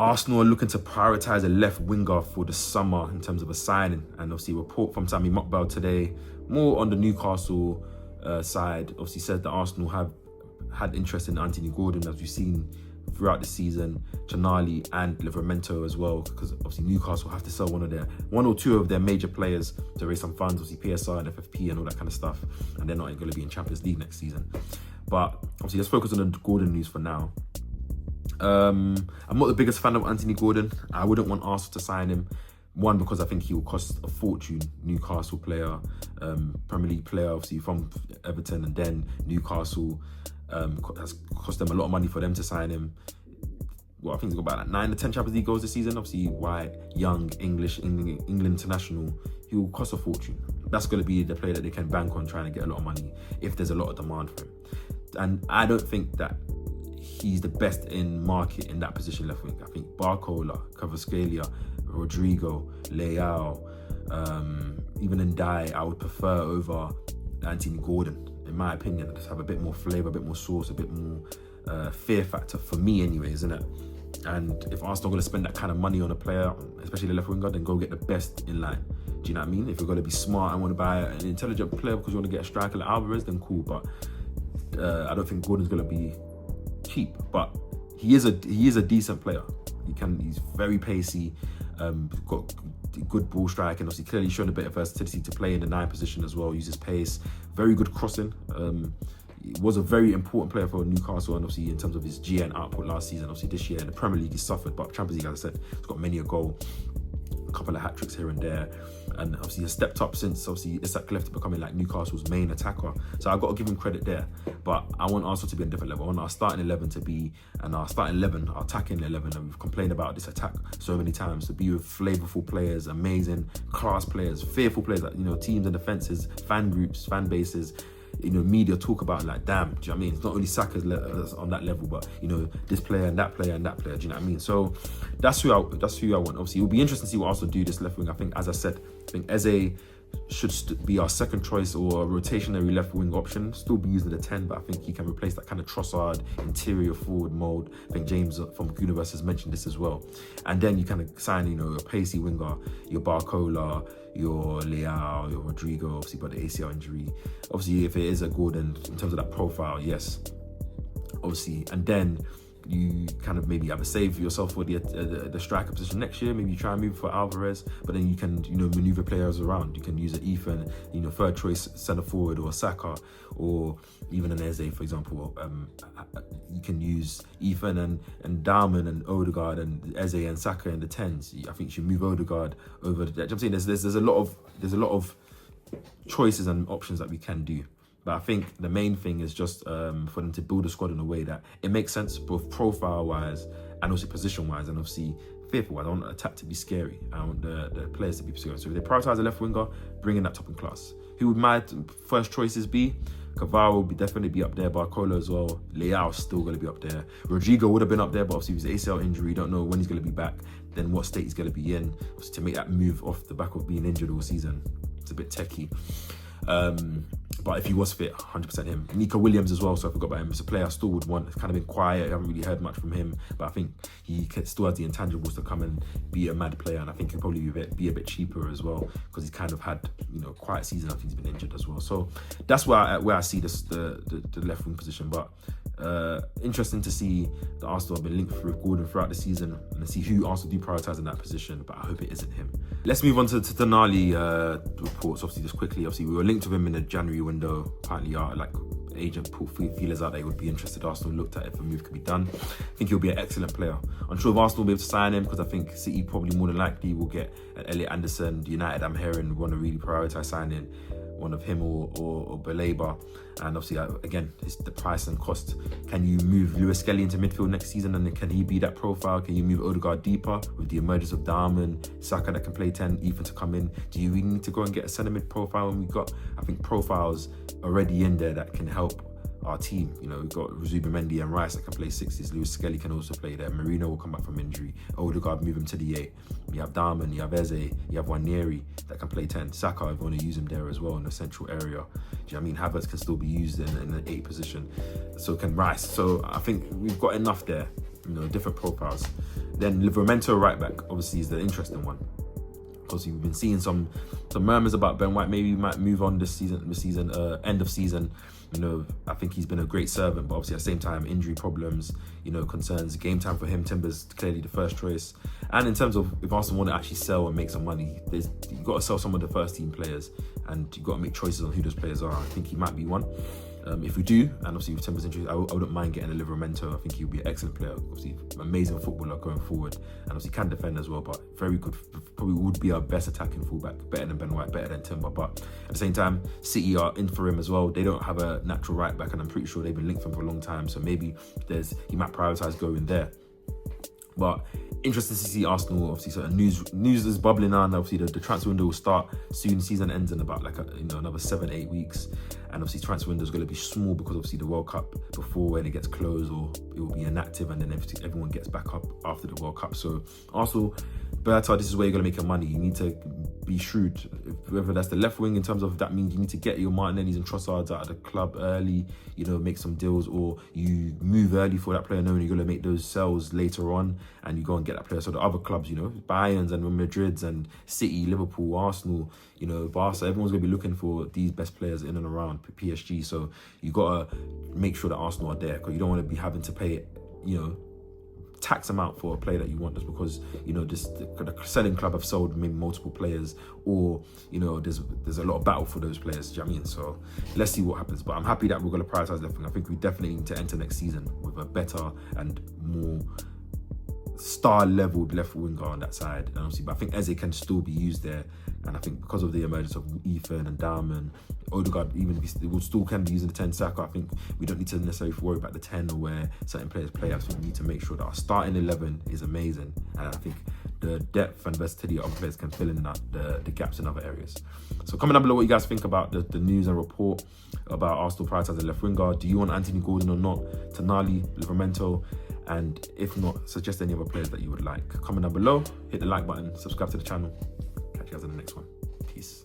Arsenal are looking to prioritise a left winger for the summer in terms of a signing. And obviously, a report from Tammy Mokbel today, more on the Newcastle side, obviously said that Arsenal have had interest in Anthony Gordon, as we've seen throughout the season, Tonali and Livramento as well, because obviously Newcastle have to sell one or two of their major players to raise some funds, obviously PSR and FFP and all that kind of stuff, and they're not going to be in Champions League next season. But obviously, let's focus on the Gordon news for now. I'm not the biggest fan of Anthony Gordon. I wouldn't want Arsenal to sign him. One, because I think he will cost a fortune. Newcastle player, Premier League player, obviously from Everton, and then Newcastle has cost them a lot of money for them to sign him. Well, I think he's got about like 9 to 10 Champions League goals this season. Obviously, white, young, England international, he will cost a fortune. That's going to be the player that they can bank on trying to get a lot of money if there's a lot of demand for him. And I don't think that he's the best in market in that position left wing. I think Barcola, Kvaratskhelia, Rodrigo, Leao, even Ndiaye, I would prefer over Anthony Gordon, in my opinion. Just have a bit more flavour, a bit more sauce, a bit more fear factor for me anyway, isn't it? And if Arsenal are going to spend that kind of money on a player, especially the left winger, then go get the best in line. Do you know what I mean? If you're going to be smart and want to buy an intelligent player because you want to get a striker like Alvarez, then cool. But I don't think Gordon's going to be cheap, but he is a decent player. He's very pacey, got good ball striking. Obviously, clearly shown a bit of versatility to play in the 9 position as well. Uses pace, very good crossing. He was a very important player for Newcastle, and obviously in terms of his GN output last season. Obviously this year in the Premier League he suffered, but Champions League, as I said, he's got many a goal, a couple of hat-tricks here and there, and obviously he's stepped up since obviously Isak left to becoming like Newcastle's main attacker. So I've got to give him credit there. But I want Arsenal to be on a different level. I want our starting 11 to be, and our starting 11, our attacking 11, and we've complained about this attack so many times, to be with flavourful players, amazing class players, fearful players, like, you know, teams and defences, fan groups, fan bases, you know, media talk about, like, damn, do you know what I mean? It's not only Saka's on that level, but, you know, this player and that player and that player, do you know what I mean? So that's who I want. Obviously, it'll be interesting to see what Arsenal do this left wing. I think, as I said, I think Eze should be our second choice or a rotationary left wing option. Still be using the 10, but I think he can replace that kind of Trossard interior forward mold. I think James from Universe has mentioned this as well. And then you kind of sign, you know, a pacey winger, your Barcola, your Leao, your Rodrigo, obviously got the ACL injury. Obviously, if it is a Gordon, in terms of that profile, yes, obviously. And then you kind of maybe have a save for yourself for the striker position next year. Maybe you try and move for Alvarez, but then you can, you know, maneuver players around. You can use an Ethan, you know, third choice centre forward, or Saka, or even an Eze, for example. You can use Ethan and Darman and Odegaard and Eze and Saka in the 10s. I think you should move Odegaard over the. I'm saying there's a lot of choices and options that we can do. But I think the main thing is just for them to build a squad in a way that it makes sense, both profile-wise and also position-wise, and obviously fearful-wise. I want the attack to be scary. I want the players to be scary. So if they prioritise a left winger, bring in that top in class. Who would my first choices be? Cavaro will definitely be up there. Barcola as well. Leao still going to be up there. Rodrigo would have been up there, but obviously with his ACL injury, don't know when he's going to be back, then what state he's going to be in. Obviously, to make that move off the back of being injured all season, it's a bit techie. But if he was fit, 100% him. Nico Williams as well, so I forgot about him. It's a player I still would want. It's kind of been quiet. I haven't really heard much from him, but I think he still has the intangibles to come and be a mad player, and I think he'll probably be a bit cheaper as well, because he's kind of had, you know, quiet season. I think he's been injured as well. So that's where I see the left wing position. But interesting to see that Arsenal have been linked with Gordon throughout the season, and to see who Arsenal do prioritise in that position, but I hope it isn't him. Let's move on to Tonali reports, obviously, just quickly. Obviously, we were linked with him in the January window. Apparently, like, agent put feelers out that he would be interested. Arsenal looked at if a move could be done. I think he'll be an excellent player. I'm sure if Arsenal will be able to sign him, because I think City probably more than likely will get an Elliot Anderson. United, I'm hearing, want to really prioritise signing one of him or Baleba. And obviously, again, it's the price and cost. Can you move Lewis Skelly into midfield next season, and can he be that profile? Can you move Odegaard deeper with the emergence of Darman, Saka that can play 10, Ethan to come in? Do you really need to go and get a centre mid profile? And we've got, I think, profiles already in there that can help our team. You know, we've got Zubimendi and Rice that can play 60s. Lewis Skelly can also play there. Marino will come back from injury. Odegaard, move him to the 8. You have Darman, you have Eze, you have Waneri that can play 10. Saka, if you want to use him there as well in the central area. Do you know what I mean? Havertz can still be used in the 8 position. So can Rice. So I think we've got enough there, you know, different profiles. Then Livramento right back, obviously, is the interesting one. Obviously, we've been seeing some murmurs about Ben White. Maybe he might move on this season, end of season. You know, I think he's been a great servant, but obviously at the same time, injury problems, you know, concerns. Game time for him, Timber's clearly the first choice. And in terms of if Arsenal want to actually sell and make some money, you've got to sell some of the first team players, and you've got to make choices on who those players are. I think he might be one. If we do, and obviously if Timber's interested, I wouldn't mind getting a Livramento. I think he'll be an excellent player. Obviously, amazing footballer going forward, and obviously can defend as well. But very good, probably would be our best attacking fullback, better than Ben White, better than Timber. But at the same time, City are in for him as well. They don't have a natural right back, and I'm pretty sure they've been linked for him for a long time. So maybe he might prioritise going there. But interesting to see Arsenal. Obviously, sort of news is bubbling on. Obviously, the transfer window will start soon. Season ends in about another 7-8 weeks, and obviously transfer window is going to be small because obviously the World Cup before when it gets closed, or it will be inactive, and then everyone gets back up after the World Cup. So Arsenal, Berta, this is where you're going to make your money. You need to be shrewd. Whether that's the left wing, in terms of that means you need to get your Martinellis and Trossards out of the club early, you know, make some deals, or you move early for that player knowing you're going to make those sales later on, and you go and get that player. So the other clubs, you know, Bayerns and Madrids and City, Liverpool, Arsenal, you know, Barca, everyone's going to be looking for these best players in and around PSG. So you got to make sure that Arsenal are there, because you don't want to be having to pay, you know, tax amount for a player that you want just because, you know, the selling club have sold maybe multiple players, or, you know, there's a lot of battle for those players. Do you know what I mean? So let's see what happens. But I'm happy that we're going to prioritise left wing. I think we definitely need to enter next season with a better and more star-leveled left winger on that side. And obviously, but I think Eze can still be used there. And I think because of the emergence of Ethan and Darman, Odegaard, even if he will still can be using the 10 Saka, I think we don't need to necessarily worry about the 10 or where certain players play. I think we need to make sure that our starting 11 is amazing. And I think the depth and versatility of players can fill in the gaps in other areas. So comment down below what you guys think about the news and report about Arsenal prioritising left winger. Do you want Anthony Gordon or not? Tonali, Livramento? And if not, suggest any other players that you would like. Comment down below, hit the like button, subscribe to the channel. Catch you guys in the next one. Peace.